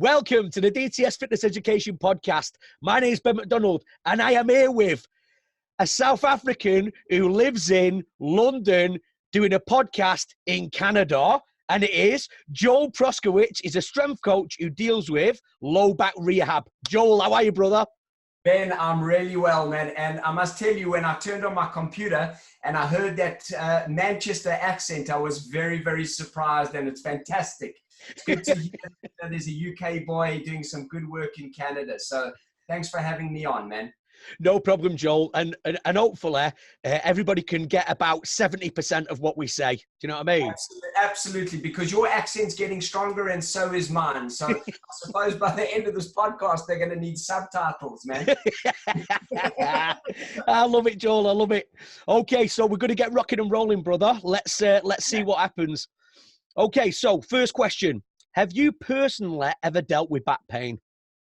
Welcome to the DTS Fitness Education Podcast. My name is Ben McDonald, and I am here with a South African who lives in London doing a podcast in Canada, and it is Joel Proskewitz. He's a strength coach who deals with low back rehab. Joel, how are you, brother? Ben, I'm really well, man. And I must tell you, when I turned on my computer and I heard that Manchester accent, I was very, very surprised, and it's fantastic. It's good to hear that there's a UK boy doing some good work in Canada. So thanks for having me on, man. No problem, Joel. And hopefully everybody can get about 70% of what we say. Do you know what I mean? Absolutely, because your accent's getting stronger and so is mine. So I suppose by the end of this podcast, they're going to need subtitles, man. I love it, Joel. I love it. Okay, so we're going to get rocking and rolling, brother. Let's see what happens. Okay, so first question. Have you personally ever dealt with back pain?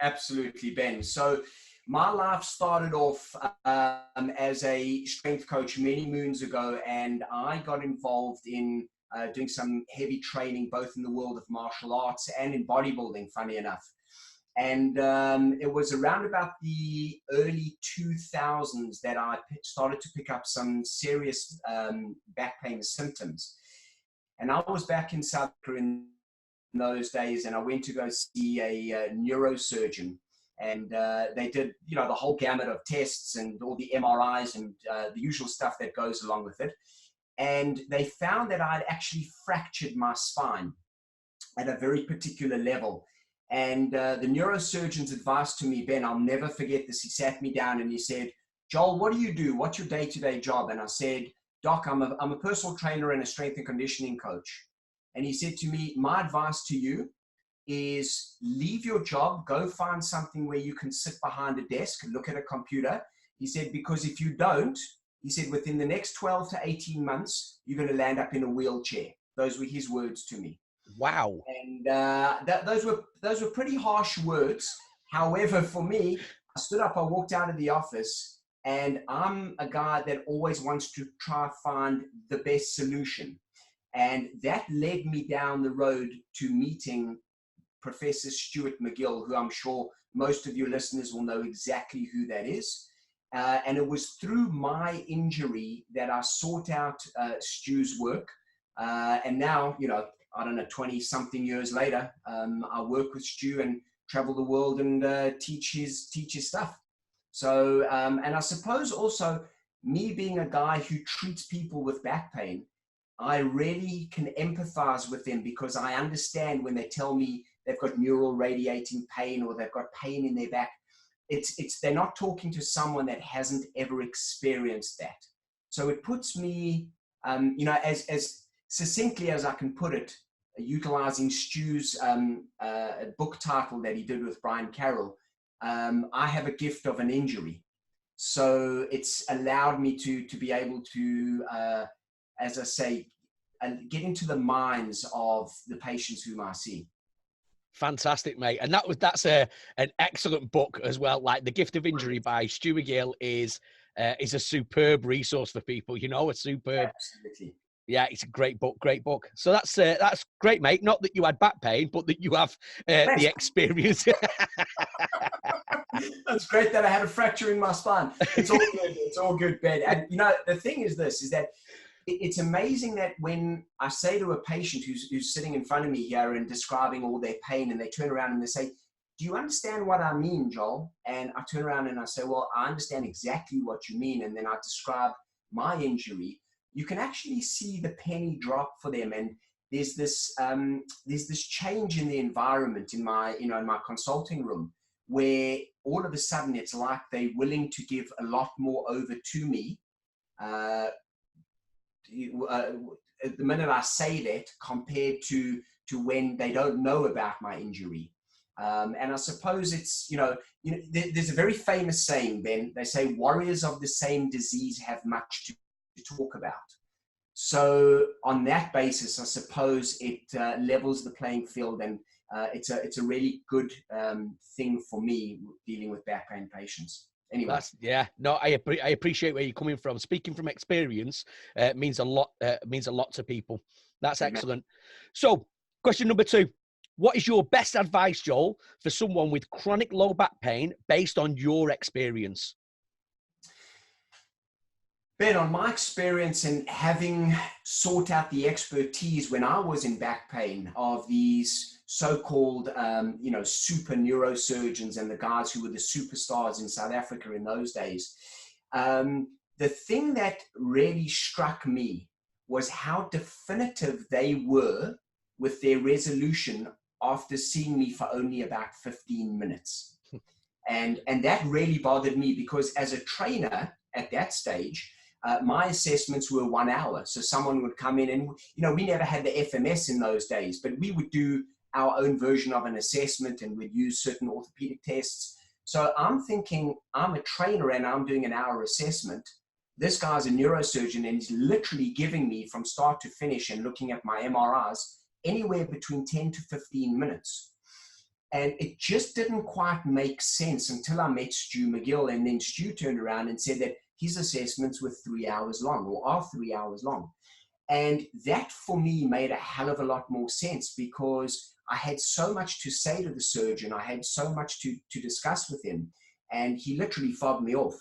Absolutely, Ben. So my life started off as a strength coach many moons ago, and I got involved in doing some heavy training, both in the world of martial arts and in bodybuilding, funny enough. And it was around about the early 2000s that I started to pick up some serious back pain symptoms. And I was back in South Africa in those days, and I went to go see a neurosurgeon. And they did, the whole gamut of tests and all the MRIs and the usual stuff that goes along with it. And they found that I'd actually fractured my spine at a very particular level. And the neurosurgeon's advice to me, Ben, I'll never forget this. He sat me down and he said, "Joel, what do you do? What's your day-to-day job?" And I said, "Doc, I'm a personal trainer and a strength and conditioning coach." And he said to me, "My advice to you is leave your job, go find something where you can sit behind a desk and look at a computer." He said, "Because if you don't," he said, "within the next 12 to 18 months, you're going to land up in a wheelchair." Those were his words to me. Wow. And those were pretty harsh words. However, for me, I stood up, I walked out of the office, and I'm a guy that always wants to try find the best solution. And that led me down the road to meeting Professor Stuart McGill, who I'm sure most of your listeners will know exactly who that is. And it was through my injury that I sought out Stu's work. And now, 20-something years later, I work with Stu and travel the world and teach his stuff. So, and I suppose also me being a guy who treats people with back pain, I really can empathize with them, because I understand when they tell me they've got neural radiating pain or they've got pain in their back. They're not talking to someone that hasn't ever experienced that. So it puts me, as succinctly as I can put it, utilizing Stu's book title that he did with Brian Carroll, I have a gift of an injury. So it's allowed me to be able to, as I say, get into the minds of the patients whom I see. Fantastic, mate. And that's an excellent book as well. Like The Gift of Injury by Stu McGill is a superb resource for people, a superb. Absolutely. Yeah, it's a great book, great book. So that's great, mate. Not that you had back pain, but that you have the experience. That's great that I had a fracture in my spine. It's all good. It's all good, Ben. And the thing is that it's amazing that when I say to a patient who's sitting in front of me here and describing all their pain, and they turn around and they say, "Do you understand what I mean, Joel?" And I turn around and I say, "Well, I understand exactly what you mean." And then I describe my injury. You can actually see the penny drop for them. And there's this change in the environment in my consulting room, where all of a sudden it's like they're willing to give a lot more over to me. At the minute I say that, compared to when they don't know about my injury. And I suppose it's, there's a very famous saying, Ben. They say warriors of the same disease have much to talk about. So on that basis, I suppose it levels the playing field, and it's a really good thing for me dealing with back pain patients. Anyway. I appreciate where you're coming from. Speaking from experience means a lot to people. That's excellent. So question number 2, What is your best advice, Joel, for someone with chronic low back pain based on your experience? Ben, on my experience and having sought out the expertise when I was in back pain of these so-called, super neurosurgeons and the guys who were the superstars in South Africa in those days, the thing that really struck me was how definitive they were with their resolution after seeing me for only about 15 minutes. And that really bothered me because as a trainer at that stage, my assessments were 1 hour. So someone would come in and, we never had the FMS in those days, but we would do our own version of an assessment and we'd use certain orthopedic tests. So I'm thinking, I'm a trainer and I'm doing an hour assessment. This guy's a neurosurgeon and he's literally giving me from start to finish and looking at my MRIs anywhere between 10 to 15 minutes. And it just didn't quite make sense until I met Stu McGill, and then Stu turned around and said that his assessments were 3 hours long or are 3 hours long. And that for me made a hell of a lot more sense because I had so much to say to the surgeon. I had so much to discuss with him and he literally fobbed me off.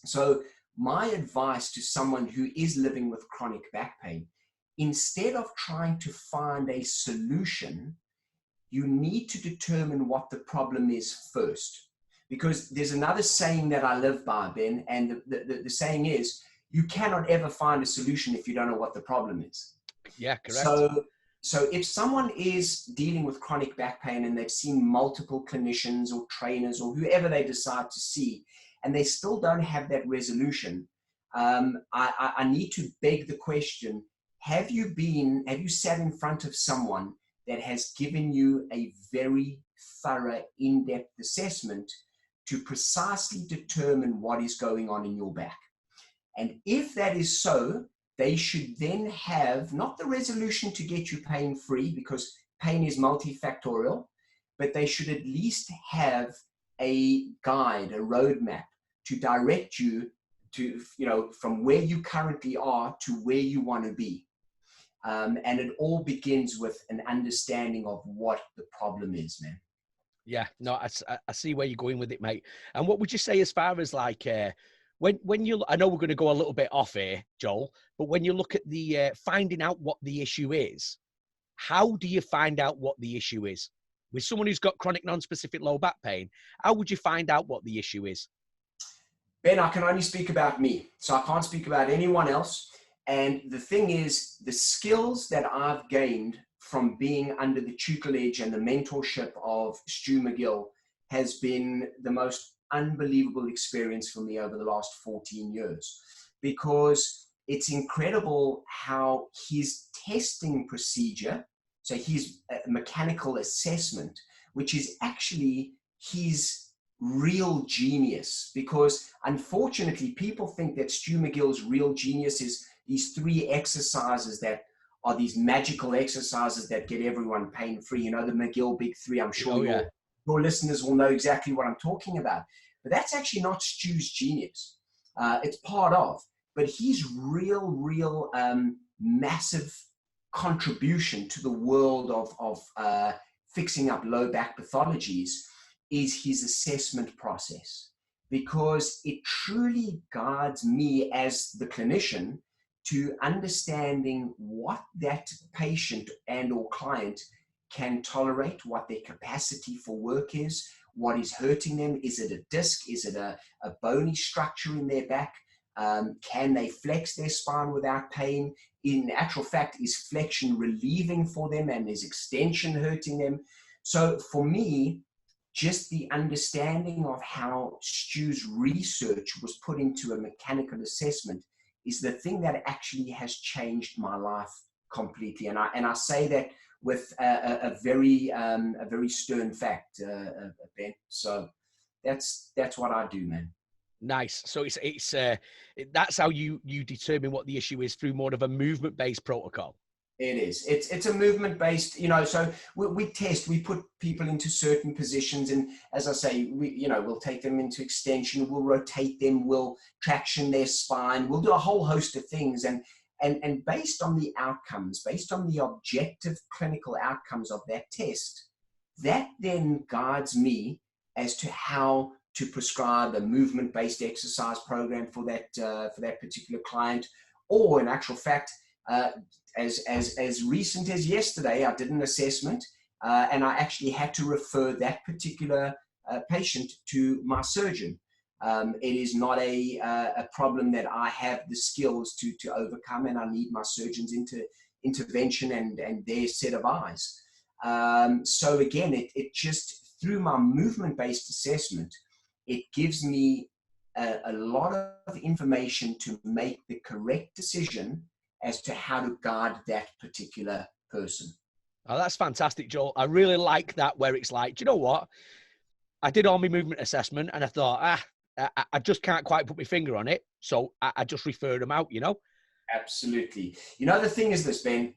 So my advice to someone who is living with chronic back pain, instead of trying to find a solution, you need to determine what the problem is first. Because there's another saying that I live by, Ben, and the saying is, you cannot ever find a solution if you don't know what the problem is. Yeah, correct. So if someone is dealing with chronic back pain and they've seen multiple clinicians or trainers or whoever they decide to see, and they still don't have that resolution, I need to beg the question, have you sat in front of someone that has given you a very thorough, in-depth assessment to precisely determine what is going on in your back? And if that is so, they should then have not the resolution to get you pain-free, because pain is multifactorial, but they should at least have a guide, a roadmap to direct you to, from where you currently are to where you want to be. And it all begins with an understanding of what the problem is, man. Yeah, no, I see where you're going with it, mate. And what would you say as far as like, when you, I know we're going to go a little bit off here, Joel, but when you look at the finding out what the issue is, how do you find out what the issue is? With someone who's got chronic non-specific low back pain, how would you find out what the issue is? Ben, I can only speak about me, so I can't speak about anyone else. And the thing is, the skills that I've gained from being under the tutelage and the mentorship of Stu McGill has been the most unbelievable experience for me over the last 14 years, because it's incredible how his testing procedure, so his mechanical assessment, which is actually his real genius, because unfortunately people think that Stu McGill's real genius is these 3 exercises that are these magical exercises that get everyone pain-free. The McGill Big 3. I'm sure your listeners will know exactly what I'm talking about. But that's actually not Stu's genius. It's part of. But his real massive contribution to the world of fixing up low back pathologies is his assessment process. Because it truly guides me as the clinician to understanding what that patient and or client can tolerate, what their capacity for work is, what is hurting them. Is it a disc? Is it a bony structure in their back? Can they flex their spine without pain? In actual fact, is flexion relieving for them and is extension hurting them? So for me, just the understanding of how Stu's research was put into a mechanical assessment is the thing that actually has changed my life completely. And I say that with a very stern fact, Ben. So that's what I do, man. Nice. So it's that's how you determine what the issue is, through more of a movement-based protocol. It is. It's a movement-based, so we test, we put people into certain positions. And as I say, we'll take them into extension, we'll rotate them, we'll traction their spine, we'll do a whole host of things. And And based on the outcomes, based on the objective clinical outcomes of that test, that then guides me as to how to prescribe a movement-based exercise program for that particular client. Or in actual fact, as recent as yesterday, I did an assessment and I actually had to refer that particular patient to my surgeon. It is not a problem that I have the skills to overcome, and I need my surgeon's intervention and their set of eyes. So again, it just, through my movement-based assessment, it gives me a lot of information to make the correct decision as to how to guide that particular person. Oh, that's fantastic, Joel. I really like that, where it's like, do you know what? I did all my movement assessment and I thought, I just can't quite put my finger on it. So I just referred them out, you know? Absolutely. You know, the thing is this, Ben,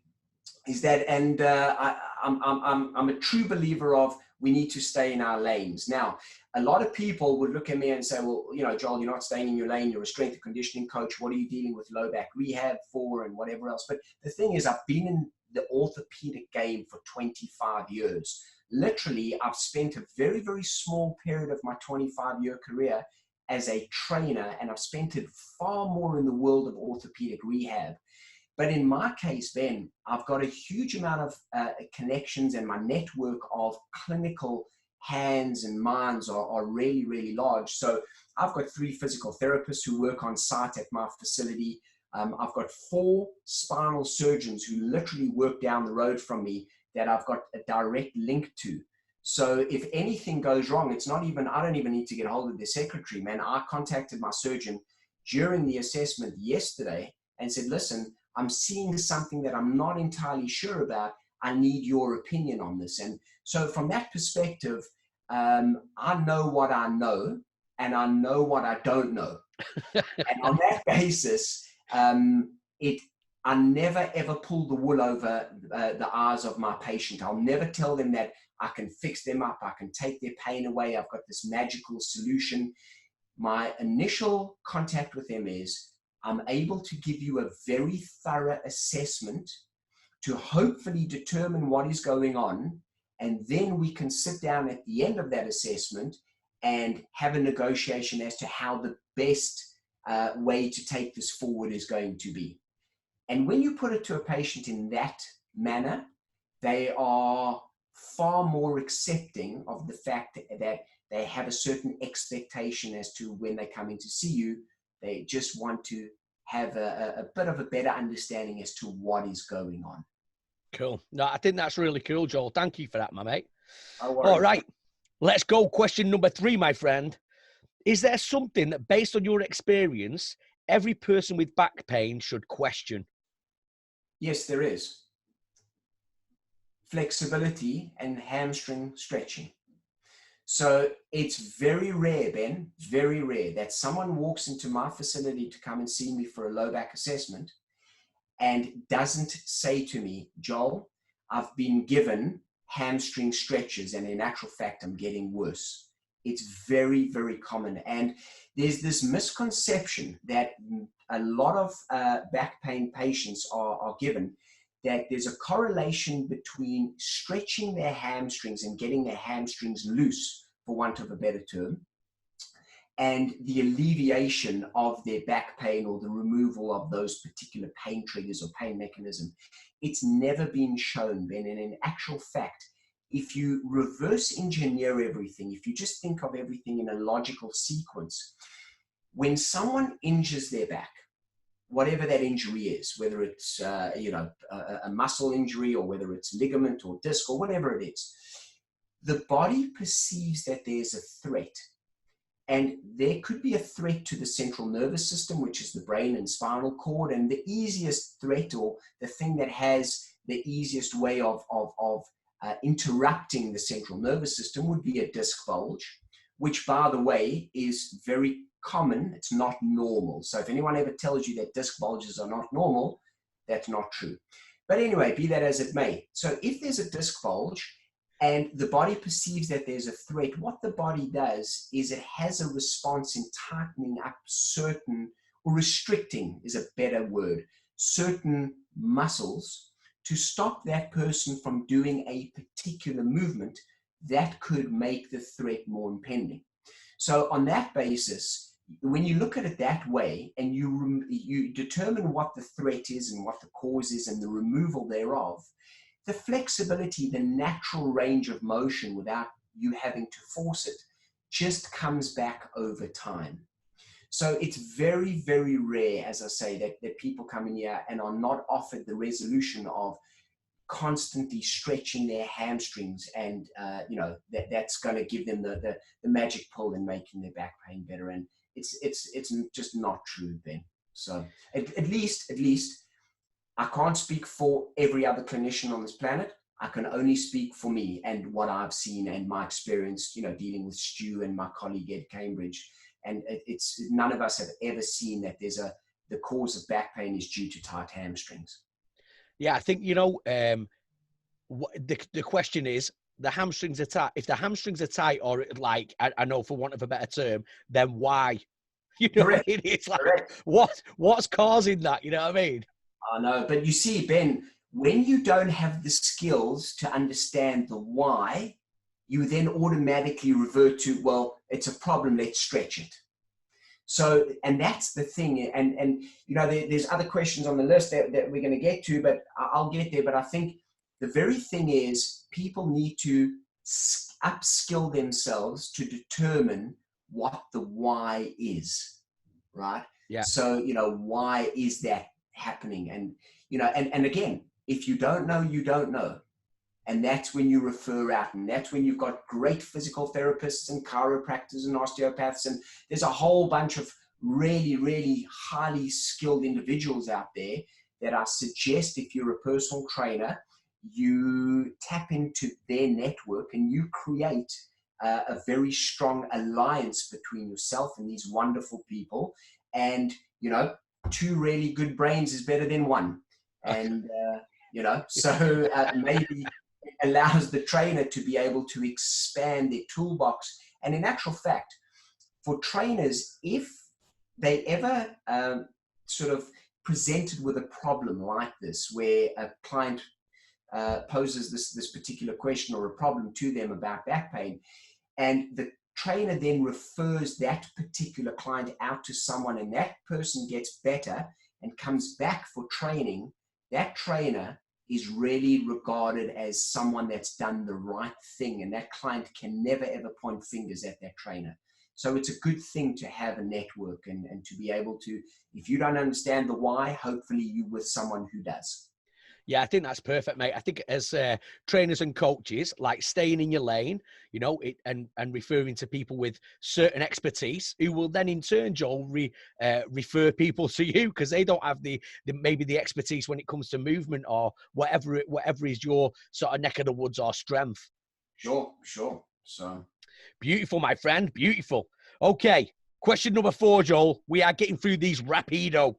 is that, and I'm a true believer of, we need to stay in our lanes. Now, a lot of people would look at me and say, well, you know, Joel, you're not staying in your lane. You're a strength and conditioning coach. What are you dealing with low back rehab for and whatever else? But the thing is, I've been in the orthopedic game for 25 years. Literally, I've spent a very, very small period of my 25-year career as a trainer, and I've spent it far more in the world of orthopedic rehab. But in my case, Ben, I've got a huge amount of connections, and my network of clinical hands and minds are really, really large. So I've got 3 physical therapists who work on site at my facility. I've got 4 spinal surgeons who literally work down the road from me that I've got a direct link to. So if anything goes wrong, it's not even, I don't even need to get a hold of the secretary, man. I contacted my surgeon during the assessment yesterday and said, listen, I'm seeing something that I'm not entirely sure about. I need your opinion on this. And so from that perspective, I know what I know and I know what I don't know. And on that basis, I never ever pull the wool over the eyes of my patient. I'll never tell them that I can fix them up, I can take their pain away, I've got this magical solution. My initial contact with them is, I'm able to give you a very thorough assessment to hopefully determine what is going on. And then we can sit down at the end of that assessment and have a negotiation as to how the best way to take this forward is going to be. And when you put it to a patient in that manner, they are far more accepting of the fact that they have a certain expectation as to when they come in to see you. They just want to have a bit of a better understanding as to what is going on. Cool. No, I think that's really cool, Joel. Thank you for that, my mate. All right. Let's go. Question number 3, my friend. Is there something that, based on your experience, every person with back pain should question? Yes, there is. Flexibility and hamstring stretching. So it's very rare, Ben, very rare that someone walks into my facility to come and see me for a low back assessment and doesn't say to me, Joel, I've been given hamstring stretches and in actual fact, I'm getting worse. It's very, very common. And there's this misconception that a lot of back pain patients are given, that there's a correlation between stretching their hamstrings and getting their hamstrings loose, for want of a better term, and the alleviation of their back pain or the removal of those particular pain triggers or pain mechanism. It's never been shown, Ben, and in actual fact, if you reverse engineer everything, if you just think of everything in a logical sequence, when someone injures their back, whatever that injury is, whether it's a muscle injury or whether it's ligament or disc or whatever it is, the body perceives that there's a threat. And there could be a threat to the central nervous system, which is the brain and spinal cord. And the easiest threat, or the thing that has the easiest way of interrupting the central nervous system, would be a disc bulge, which, by the way, is very common. It's not normal. So if anyone ever tells you that disc bulges are not normal, that's not true. But anyway, be that as it may. So if there's a disc bulge and the body perceives that there's a threat, what the body does is it has a response in tightening up certain, or restricting is a better word, certain muscles to stop that person from doing a particular movement that could make the threat more impending. So on that basis, when you look at it that way and you determine what the threat is and what the cause is and the removal thereof, the flexibility, the natural range of motion without you having to force it just comes back over time. So it's very, very rare, as I say, that people come in here and are not offered the resolution of constantly stretching their hamstrings and, that's going to give them the magic pill in making their back pain better. And it's just not true, Ben. So at least I can't speak for every other clinician on this planet. I can only speak for me and what I've seen and my experience, dealing with Stu and my colleague Ed Cambridge. And it's none of us have ever seen that the cause of back pain is due to tight hamstrings. Yeah, I think, the question is, the hamstrings are tight. If the hamstrings are tight, or like, I know for want of a better term, then why? Correct. It's like, what's causing that? You know what I mean? I know, but you see, Ben, when you don't have the skills to understand the why, you then automatically revert to, well, it's a problem, let's stretch it. So, and that's the thing. And there's other questions on the list that we're going to get to, but I'll get there. But I think the very thing is people need to upskill themselves to determine what the why is, right? Yeah. So, why is that happening? And, and again, if you don't know, you don't know. And that's when you refer out. And that's when you've got great physical therapists and chiropractors and osteopaths. And there's a whole bunch of really, really highly skilled individuals out there that I suggest, if you're a personal trainer, you tap into their network and you create a very strong alliance between yourself and these wonderful people. And, two really good brains is better than one. And, so maybe it allows the trainer to be able to expand their toolbox. And in actual fact, for trainers, if they ever sort of presented with a problem like this, where a client poses this particular question or a problem to them about back pain, and the trainer then refers that particular client out to someone, and that person gets better and comes back for training, that trainer is really regarded as someone that's done the right thing, and that client can never ever point fingers at that trainer. So it's a good thing to have a network and to be able to, if you don't understand the why, hopefully you with someone who does. Yeah, I think that's perfect, mate. I think as trainers and coaches, like staying in your lane, and referring to people with certain expertise, who will then in turn, Joel, refer people to you because they don't have maybe the expertise when it comes to movement or whatever is your sort of neck of the woods or strength. Sure. So beautiful, my friend, beautiful. Okay, question number 4, Joel. We are getting through these rapido.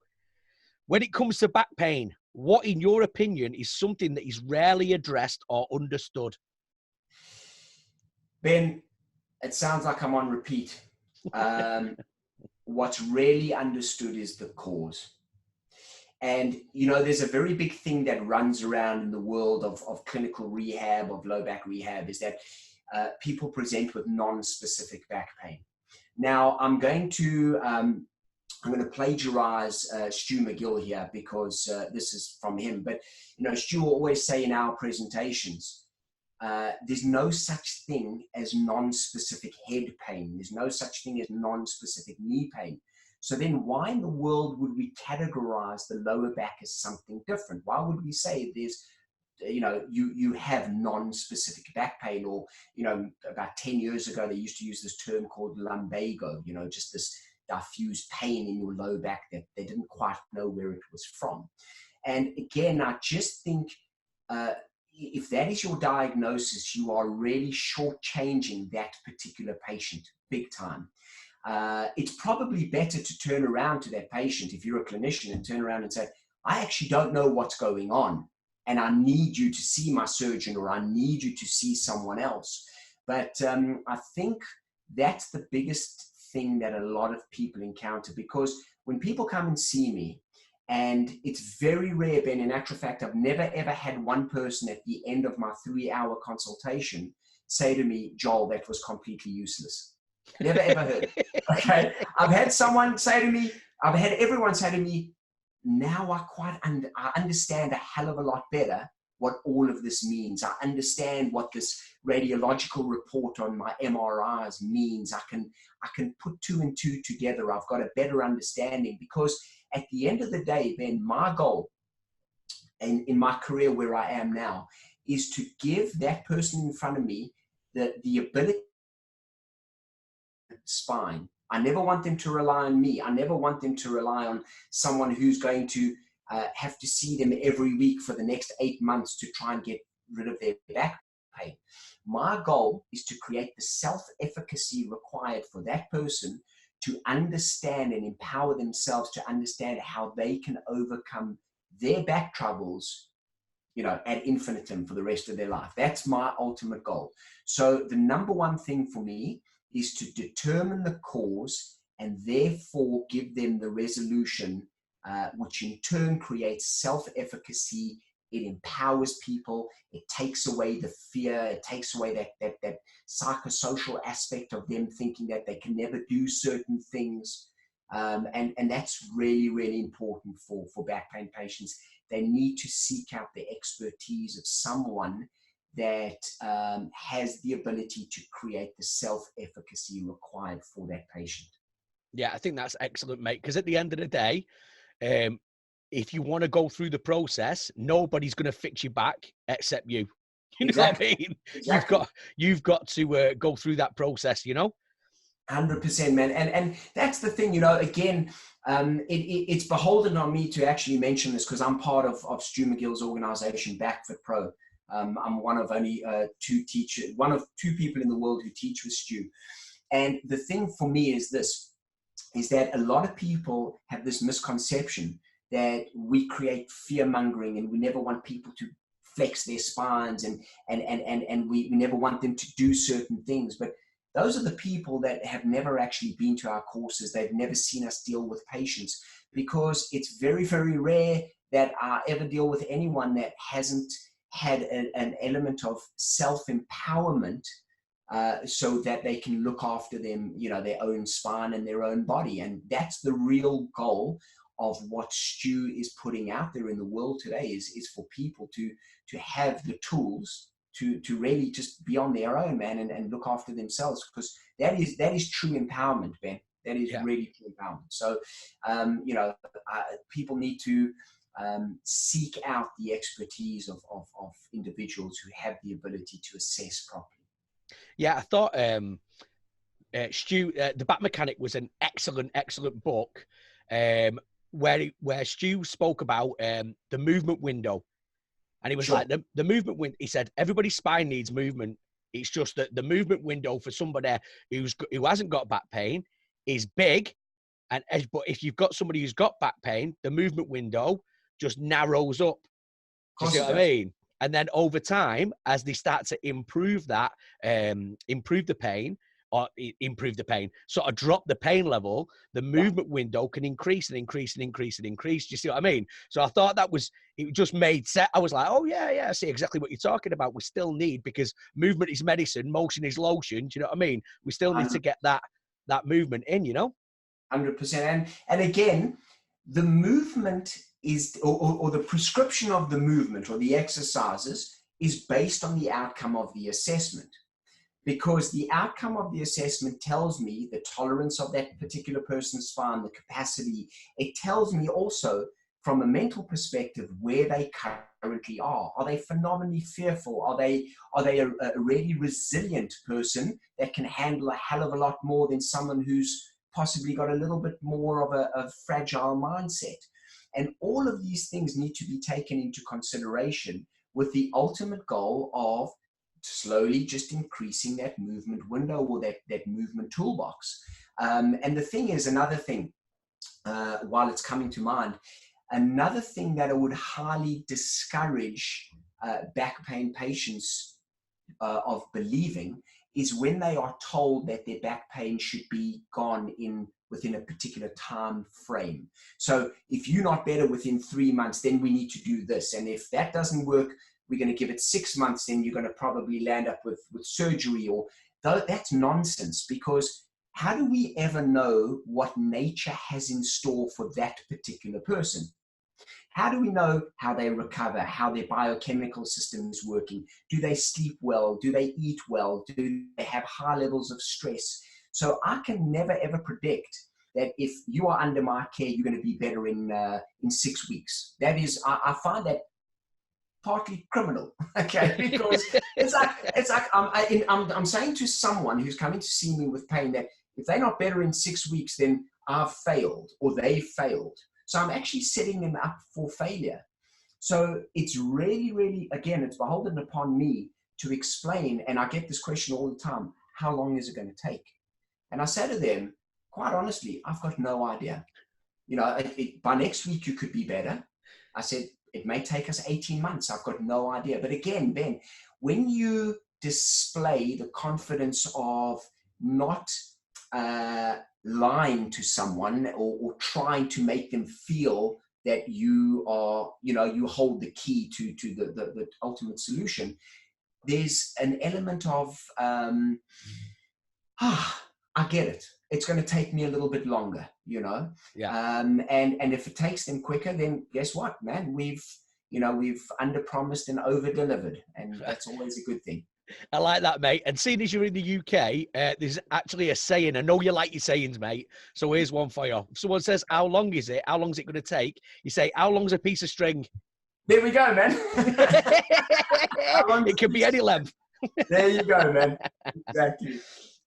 When it comes to back pain, what, in your opinion, is something that is rarely addressed or understood? Ben, it sounds like I'm on repeat. What's rarely understood is the cause. And, there's a very big thing that runs around in the world of clinical rehab, of low back rehab, is that people present with non-specific back pain. Now, I'm going to plagiarize Stu McGill here because this is from him. But, Stu will always say in our presentations, there's no such thing as non-specific head pain. There's no such thing as non-specific knee pain. So then why in the world would we categorize the lower back as something different? Why would we say there's, you have non-specific back pain? Or, about 10 years ago, they used to use this term called lumbago, just this diffuse pain in your low back that they didn't quite know where it was from. And again, I just think if that is your diagnosis, you are really shortchanging that particular patient big time. It's probably better to turn around to that patient, if you're a clinician, and turn around and say, I actually don't know what's going on, and I need you to see my surgeon, or I need you to see someone else. But I think that's the biggest thing that a lot of people encounter, because when people come and see me And it's very rare, Ben. In actual fact, I've never ever had one person at the end of my 3-hour consultation say to me, Joel, that was completely useless. Never ever heard it. Okay. I've had everyone say to me, now I understand a hell of a lot better what all of this means. I understand what this radiological report on my MRIs means. I can put 2 and 2 together. I've got a better understanding, because at the end of the day, Ben, my goal in my career where I am now is to give that person in front of me the ability spine. I never want them to rely on me. I never want them to rely on someone who's going to have to see them every week for the next 8 months to try and get rid of their back pain. My goal is to create the self-efficacy required for that person to understand and empower themselves to understand how they can overcome their back troubles, ad infinitum for the rest of their life. That's my ultimate goal. So the number one thing for me is to determine the cause and therefore give them the resolution, which in turn creates self-efficacy. It empowers people. It takes away the fear. It takes away that psychosocial aspect of them thinking that they can never do certain things. And that's really, really important for back pain patients. They need to seek out the expertise of someone that has the ability to create the self-efficacy required for that patient. Yeah, I think that's excellent, mate. Because at the end of the day, if you want to go through the process, nobody's going to fix you back except you. You know what I mean? Exactly. You've got to go through that process, 100%, man. And that's the thing, again, it's beholden on me to actually mention this because I'm part of Stu McGill's organization, BackFit Pro. I'm one of only two people in the world who teach with Stu. And the thing for me is that a lot of people have this misconception that we create fear mongering and we never want people to flex their spines and we never want them to do certain things. But those are the people that have never actually been to our courses. They've never seen us deal with patients, because it's very, very rare that I ever deal with anyone that hasn't had an element of self-empowerment so that they can look after them, their own spine and their own body. And that's the real goal of what Stu is putting out there in the world today is for people to have the tools to really just be on their own, man, and look after themselves, because that is true empowerment, Ben. That is really true empowerment. So, people need to seek out the expertise of individuals who have the ability to assess properly. Yeah, I thought Stu, The Back Mechanic was an excellent book where Stu spoke about the movement window. And he was like, the movement window, he said, everybody's spine needs movement. It's just that the movement window for somebody who hasn't got back pain is big. But if you've got somebody who's got back pain, the movement window just narrows up. Do you see what I mean? And then over time, as they start to improve that, improve the pain, sort of drop the pain level, the movement window can increase and increase and increase and increase. Do you see what I mean? So I thought it just made sense. I was like, oh yeah, I see exactly what you're talking about. We still need, because movement is medicine, motion is lotion. Do you know what I mean? We still need to get that movement in, 100%. And again, the movement is, or the prescription of the movement or the exercises is based on the outcome of the assessment. Because the outcome of the assessment tells me the tolerance of that particular person's spine, the capacity. It tells me also from a mental perspective where they currently are. Are they phenomenally fearful? Are they a really resilient person that can handle a hell of a lot more than someone who's possibly got a little bit more of a fragile mindset? And all of these things need to be taken into consideration with the ultimate goal of slowly just increasing that movement window or that movement toolbox. And the thing is, another thing, while it's coming to mind, another thing that I would highly discourage back pain patients of believing is when they are told that their back pain should be gone in within a particular time frame. So if you're not better within 3 months, then we need to do this. And if that doesn't work, we're going to give it 6 months, then you're going to probably land up with surgery. Or that's nonsense, because how do we ever know what nature has in store for that particular person? How do we know how they recover, how their biochemical system is working? Do they sleep well? Do they eat well? Do they have high levels of stress? So I can never, ever predict that if you are under my care, you're going to be better in 6 weeks. That is, I find that partly criminal, okay? Because it's like I'm saying to someone who's coming to see me with pain that if they're not better in 6 weeks, then I've failed, or they failed. So I'm actually setting them up for failure. So it's really, really, again, it's beholden upon me to explain, and I get this question all the time, how long is it going to take? And I say to them, quite honestly, I've got no idea. You know, by next week, you could be better. I said, it may take us 18 months. I've got no idea. But again, Ben, when you display the confidence of not lying to someone or trying to make them feel that you are, you know, you hold the key to the ultimate solution, there's an element of, I get it. It's going to take me a little bit longer, you know? Yeah. And if it takes them quicker, then guess what, man? We've under-promised and over-delivered, and that's always a good thing. I like that, mate. And seeing as you're in the UK, there's actually a saying. I know you like your sayings, mate. So here's one for you. If someone says, how long is it? How long is it going to take? You say, how long's a piece of string? There we go, man. It could be any length. There you go, man. Exactly.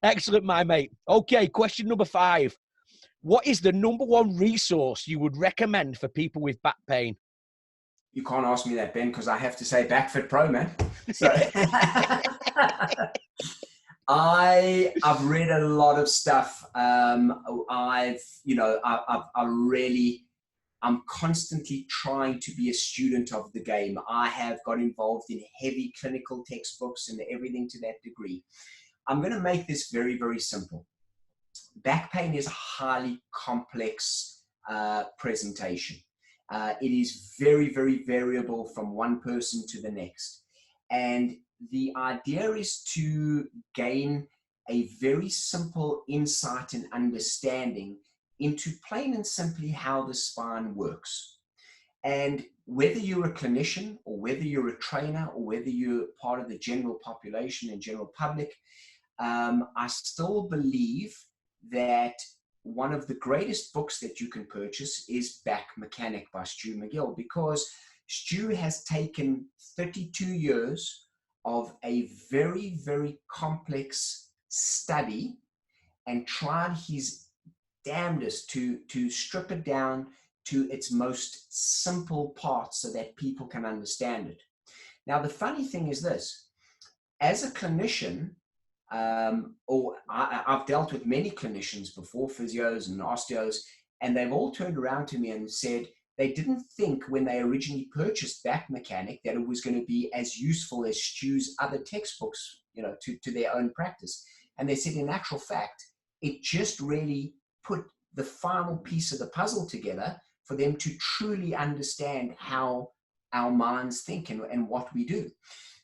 Excellent, my mate. Okay, question number 5. What is the number one resource you would recommend for people with back pain? You can't ask me that, Ben, because I have to say BackFit Pro, man. So I've read a lot of stuff. I'm constantly trying to be a student of the game. I have got involved in heavy clinical textbooks and everything to that degree. I'm going to make this very, very simple. Back pain is a highly complex presentation. It is very, very variable from one person to the next. And the idea is to gain a very simple insight and understanding into plain and simply how the spine works. And whether you're a clinician or whether you're a trainer or whether you're part of the general population and general public, I still believe that one of the greatest books that you can purchase is Back Mechanic by Stu McGill, because Stu has taken 32 years of a very, very complex study and tried his damnedest to strip it down to its most simple parts so that people can understand it. Now, the funny thing is this: as a clinician, I've dealt with many clinicians before, physios and osteos, and they've all turned around to me and said they didn't think when they originally purchased Back Mechanic that it was going to be as useful as Stu's other textbooks, you know, to their own practice. And they said, in actual fact, it just really put the final piece of the puzzle together for them to truly understand how our minds think and what we do.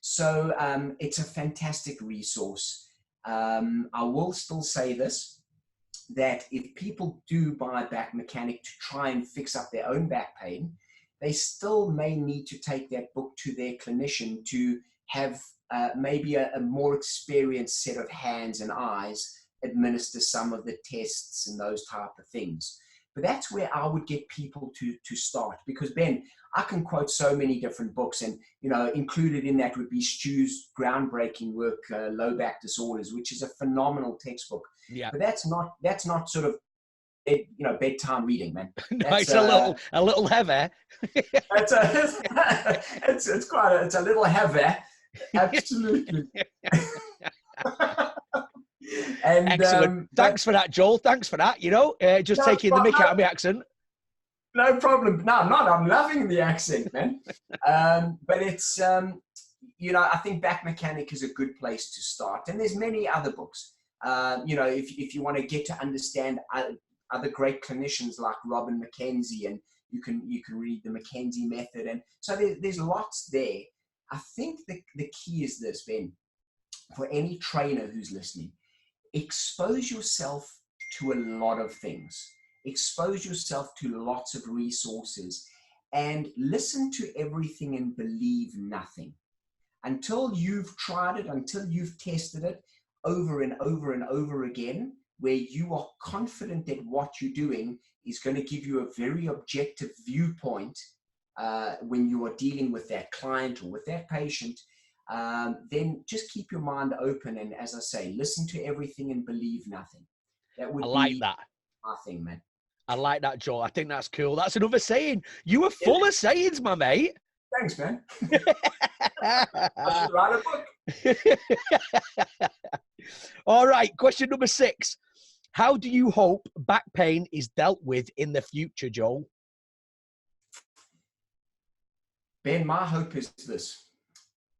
So it's a fantastic resource. I will still say this, that if people do buy Back Mechanic to try and fix up their own back pain, they still may need to take that book to their clinician to have maybe a more experienced set of hands and eyes administer some of the tests and those type of things. But that's where I would get people to start, because Ben, I can quote so many different books, and you know, included in that would be Stu's groundbreaking work, Low Back Disorders, which is a phenomenal textbook. Yeah. But that's not sort of bedtime reading, man. No, it's a little heavy. It's a little heavy. Absolutely. And excellent. Thanks for that, Joel. Thanks for that. You know, just taking the mick out of my accent. No problem. No, I'm not. I'm loving the accent, man. But it's, I think Back Mechanic is a good place to start. And there's many other books. If you want to get to understand other great clinicians like Robin McKenzie, and you can read the McKenzie method. And so there's lots there. I think the key is this, Ben, for any trainer who's listening: expose yourself to a lot of things. Expose yourself to lots of resources, and listen to everything and believe nothing. Until you've tried it, until you've tested it over and over and over again, where you are confident that what you're doing is going to give you a very objective viewpoint when you are dealing with that client or with that patient, then just keep your mind open. And as I say, listen to everything and believe nothing. That would be that. my thing, man. I like that, Joe. I think that's cool. That's another saying. You were full of sayings, my mate. Thanks, man. I should write a book. All right. Question number 6. How do you hope back pain is dealt with in the future, Joe? Ben, my hope is this.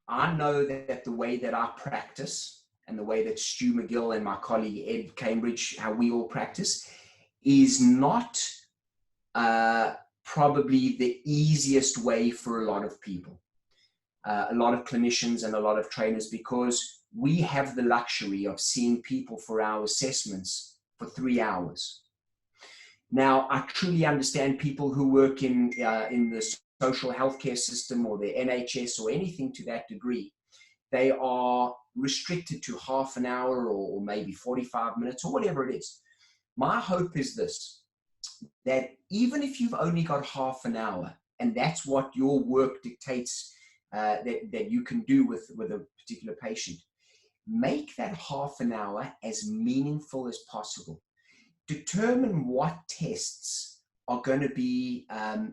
I know that the way that I practice and the way that Stu McGill and my colleague Ed Cambridge, how we all practice, is not probably the easiest way for a lot of people, a lot of clinicians and a lot of trainers, because we have the luxury of seeing people for our assessments for 3 hours. Now, I truly understand people who work in the social healthcare system or the NHS or anything to that degree. They are restricted to half an hour or maybe 45 minutes or whatever it is. My hope is this, that even if you've only got half an hour, and that's what your work dictates that you can do with a particular patient, make that half an hour as meaningful as possible. Determine what tests are going to be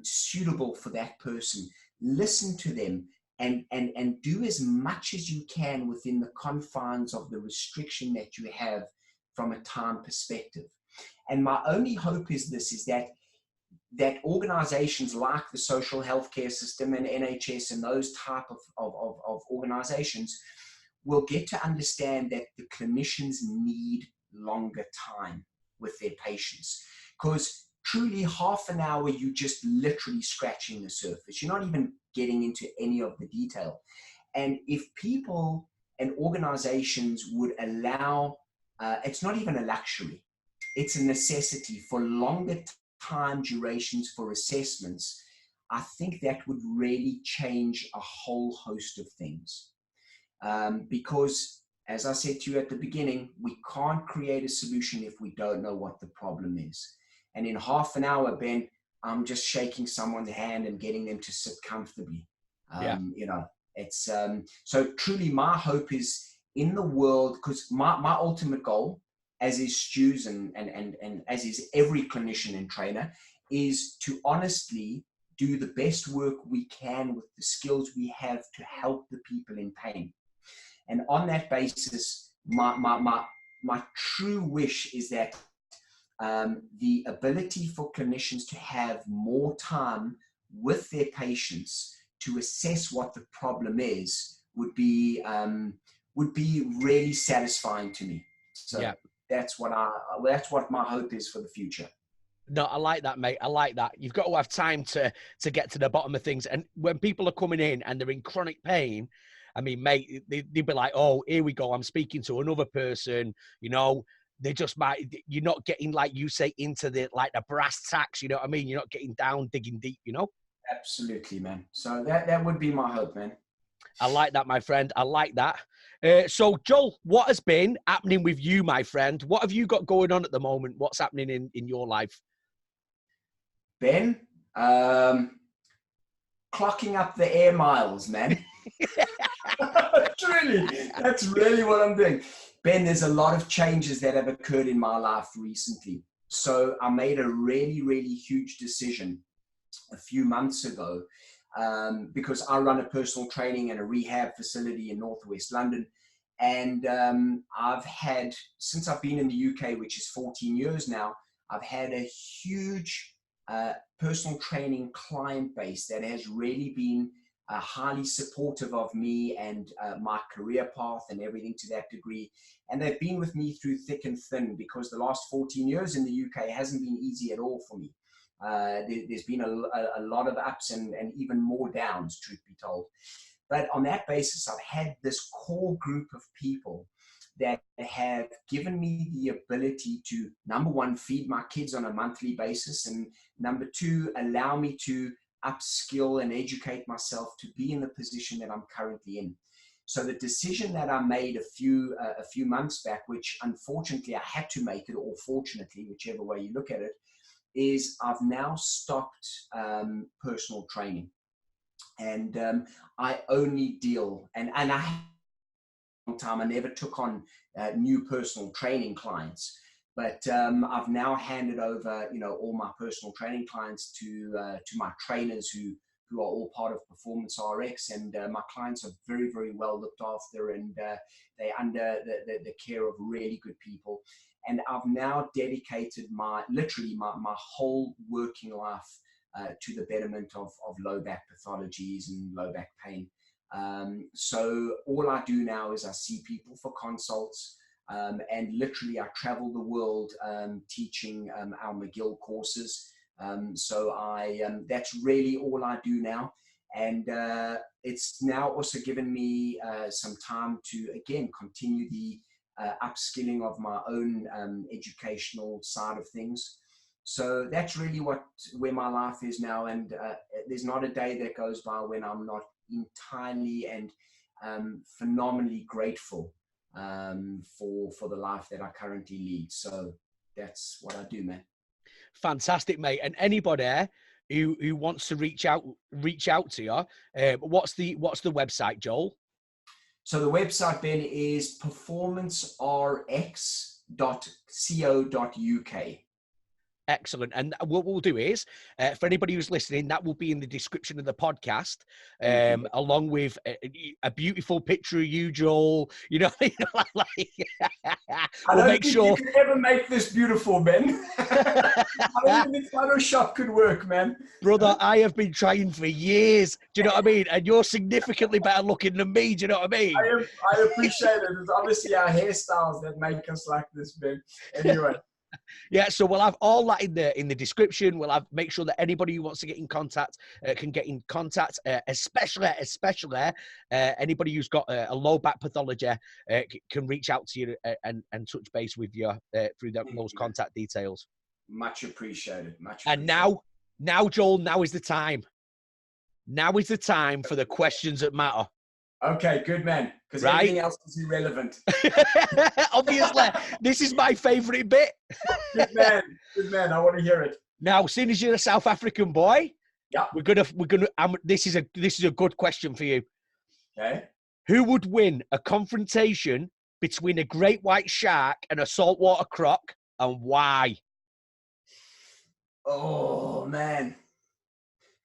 suitable for that person. Listen to them and do as much as you can within the confines of the restriction that you have from a time perspective. And my only hope is this, is that organizations like the social healthcare system and NHS and those type of organizations will get to understand that the clinicians need longer time with their patients. Because truly half an hour, you're just literally scratching the surface. You're not even getting into any of the detail. And if people and organizations would allow, it's not even a luxury, it's a necessity for longer time durations for assessments, I think that would really change a whole host of things. Because, as I said to you at the beginning, we can't create a solution if we don't know what the problem is. And in half an hour, Ben, I'm just shaking someone's hand and getting them to sit comfortably. You know, it's so truly my hope is in the world, because my ultimate goal, as is Stu's and as is every clinician and trainer, is to honestly do the best work we can with the skills we have to help the people in pain. And on that basis, my true wish is that the ability for clinicians to have more time with their patients to assess what the problem is would be really satisfying to me. So yeah, that's what my hope is for the future. No, I like that, mate. I like that. You've got to have time to get to the bottom of things. And when people are coming in and they're in chronic pain, I mean, mate, they'd be like, oh, here we go. I'm speaking to another person, you know, they just might, you're not getting, like you say, into the brass tacks, you know what I mean? You're not getting down, digging deep, you know? Absolutely, man. So that would be my hope, man. I like that, my friend. I like that. So, Joel, what has been happening with you, my friend? What have you got going on at the moment? What's happening in your life? Ben, clocking up the air miles, man. That's really what I'm doing. Ben, there's a lot of changes that have occurred in my life recently. So I made a really, really huge decision a few months ago because I run a personal training and a rehab facility in Northwest London. And I've had, since I've been in the UK, which is 14 years now, I've had a huge personal training client base that has really been highly supportive of me and my career path and everything to that degree. And they've been with me through thick and thin, because the last 14 years in the UK hasn't been easy at all for me. There's been a lot of ups and even more downs, truth be told. But on that basis, I've had this core group of people that have given me the ability to, number one, feed my kids on a monthly basis, and number two, allow me to upskill and educate myself to be in the position that I'm currently in. So the decision that I made a few months back, which unfortunately I had to make it, or fortunately, whichever way you look at it, is I've now stopped personal training. And I only deal, and I time I never took on new personal training clients, but I've now handed over, all my personal training clients to my trainers who are all part of PerformanceRx, and my clients are very, very well looked after, and they're under the care of really good people. And I've now dedicated literally my whole working life to the betterment of low back pathologies and low back pain. So all I do now is I see people for consults, and literally I travel the world teaching our McGill courses. So that's really all I do now. And it's now also given me some time to, again, continue the upskilling of my own educational side of things. So that's really where my life is now. And there's not a day that goes by when I'm not entirely and phenomenally grateful for the life that I currently lead. So that's what I do, man. Fantastic, mate. And anybody who wants to reach out to you, what's the website, Joel? So the website, Ben, is performancerx.co.uk. Excellent. And what we'll do is, for anybody who's listening, that will be in the description of the podcast, along with a beautiful picture of you, Joel. We'll make sure you could ever make this beautiful, Ben. I don't think Photoshop could work, man. Brother, I have been trying for years. Do you know what I mean? And you're significantly better looking than me. Do you know what I mean? I appreciate it. It's obviously our hairstyles that make us like this, Ben. Anyway. Yeah, so we'll have all that in the description. We'll make sure that anybody who wants to get in contact can get in contact, especially anybody who's got a low back pathology can reach out to you and touch base with you through those contact details. Much appreciated. And now, Joel, now is the time. Now is the time for the questions that matter. Okay, good, man. Because everything else is irrelevant. Obviously, this is my favourite bit. Good man. I want to hear it. Now, seeing as you're a South African boy, yeah, we're gonna. This is a good question for you. Okay. Who would win a confrontation between a great white shark and a saltwater croc, and why? Oh man,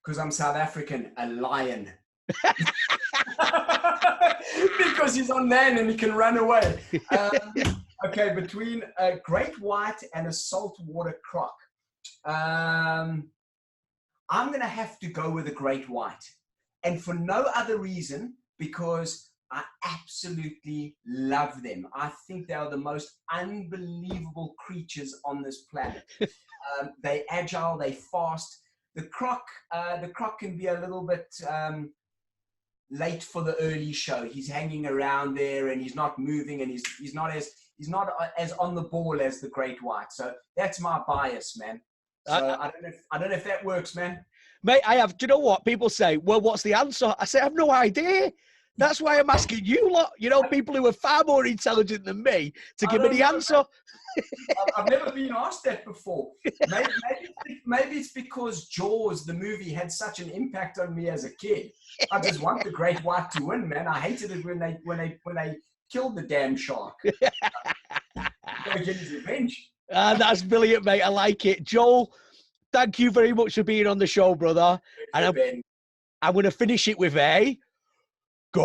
because I'm South African, a lion. Because he's on land and he can run away. Okay, between a great white and a saltwater croc, I'm going to have to go with a great white. And for no other reason, because I absolutely love them. I think they are the most unbelievable creatures on this planet. They're agile, they're fast. The croc can be a little bit late for the early show. He's hanging around there and he's not moving, and he's not as on the ball as the great white. So that's my bias, man. So I don't know if that works, man. Mate, do you know what? People say, well, what's the answer? I say, I have no idea. That's why I'm asking you lot, people who are far more intelligent than me, to give me the answer. I've never been asked that before. Maybe it's because Jaws, the movie, had such an impact on me as a kid. I just want the great white to win, man. I hated it when they killed the damn shark. Gotta get his revenge. That's brilliant, mate. I like it. Joel, thank you very much for being on the show, brother. And I'm going to finish it with a go,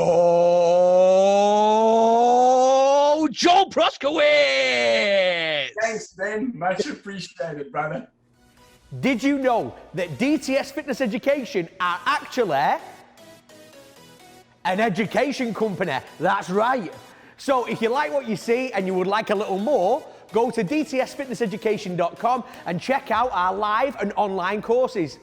Joel Proskewitz! Thanks, Ben. Much appreciated, brother. Did you know that DTS Fitness Education are actually An education company, that's right. So if you like what you see and you would like a little more, go to dtsfitnesseducation.com and check out our live and online courses.